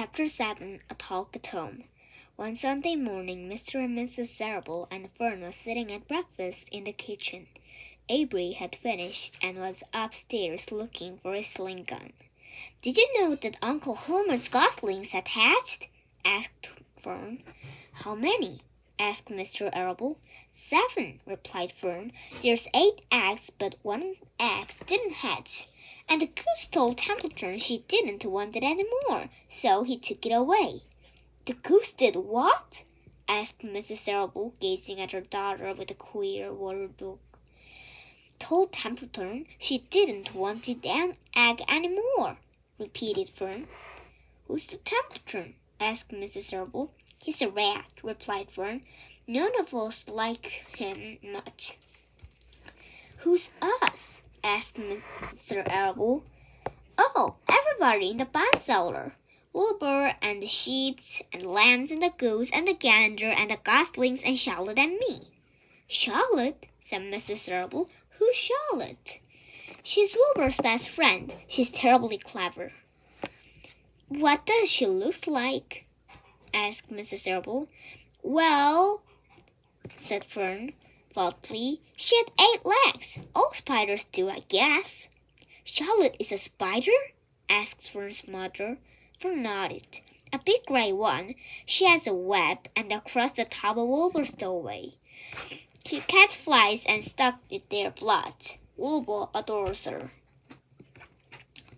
Chapter 7 A Talk at Home. One Sunday morning, Mr. and Mrs. Zarable and Fern were sitting at breakfast in the kitchen. Avery had finished and was upstairs looking for his sling gun. "Did you know that Uncle Homer's goslings had hatched?" asked Fern. "How many?" asked Mr. Arable. "7," replied Fern. "There's 8 eggs, but 1 egg didn't hatch. And the goose told Templeton she didn't want it anymore, so he took it away." "The goose did what?" asked Mrs. Arable, gazing at her daughter with a queer, worried look. "Told Templeton she didn't want the egg anymore," repeated Fern. "Who's the Templeton?" asked Mrs. Arable. "He's a rat," replied Fern. "None of us like him much." "Who's us?" asked Mr. Arable. "Oh, everybody in the barn cellar. Wilbur and the sheep and lambs and the goose and the gander and the goslings and Charlotte and me." "Charlotte?" said Mrs. Arable. "Who's Charlotte?" "She's Wilbur's best friend. She's terribly clever." "What does she look like?" asked Mrs. Arable. "Well," said Fern thoughtfully, "she had 8 legs. All spiders do, I guess." "Charlotte is a spider?" asked Fern's mother. Fern nodded. "A big gray one. She has a web, and across the top of Wilbur's doorway. She catches flies and stuck with their blood. Wilbur adores her."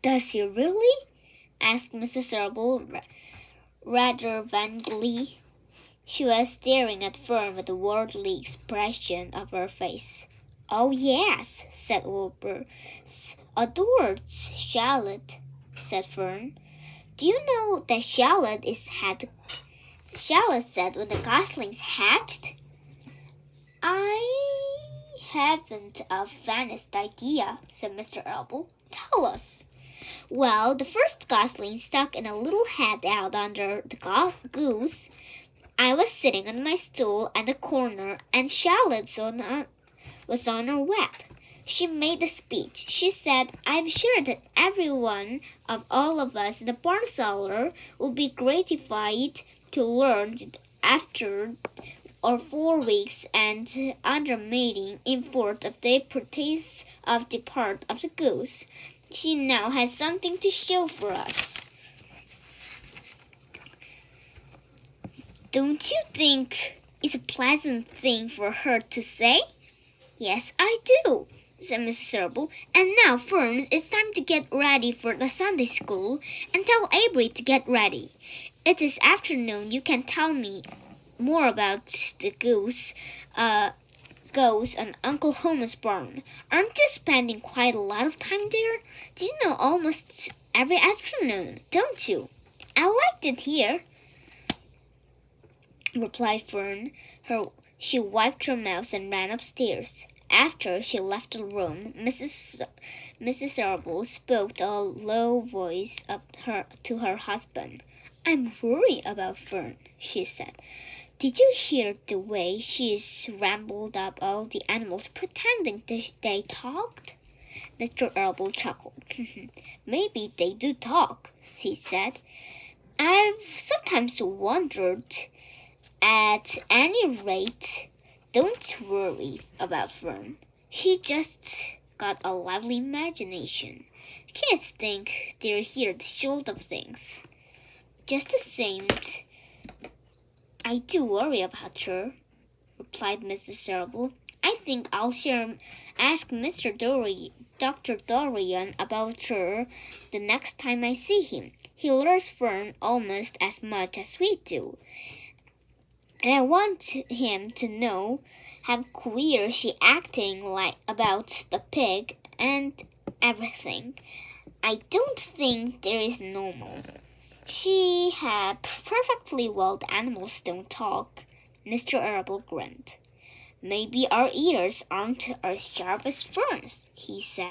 "Does he really?" asked Mrs. Arable rather vaguely. She was staring at Fern with a worldly expression of her face. "Oh, yes," said Wilbur. "Adored Charlotte," said Fern. "Do you know that Charlotte said when the goslings hatched?" "I haven't a vaguest idea," said Mr. Arable. "Tell us." "Well, the first gosling stuck in a little head out under the goose. I was sitting on my stool at the corner, and Charlotte was on her web. She made a speech. She said, 'I'm sure that every one of all of us in the barn cellar will be gratified to learn that after 4 weeks and under mating in 4th of the importance of the part of the goose, she now has something to show for us.' Don't you think it's a pleasant thing for her to say?" "Yes, I do," said Mrs. Arable. "And now, Fern, it's time to get ready for the Sunday school, and tell Avery to get ready. It is afternoon. You can tell me more about the goose on Uncle Homer's barn. Aren't you spending quite a lot of time there? Do you know almost every afternoon, don't you?" "I liked it here," replied Fern. She wiped her mouth and ran upstairs. After she left the room, Mrs. Arable spoke in a low voice to her husband. "I'm worried about Fern," she said. "Did you hear the way she's rambled up all the animals pretending they talked?" Mr. Arable chuckled. "Maybe they do talk," he said. "I've sometimes wondered. At any rate, don't worry about Fern. She just got a lively imagination. Kids think they're here to shoot of things. Just the same, I do worry about her," replied Mrs. Arable. "I think I'll ask Dr. Dorian about her the next time I see him. He loves Fern almost as much as we do. And I want him to know how queer she acting about the pig and everything. I don't think there is normal. She had perfectly well the animals don't talk." Mr. Arable grinned. "Maybe our ears aren't as sharp as Fern's," he said.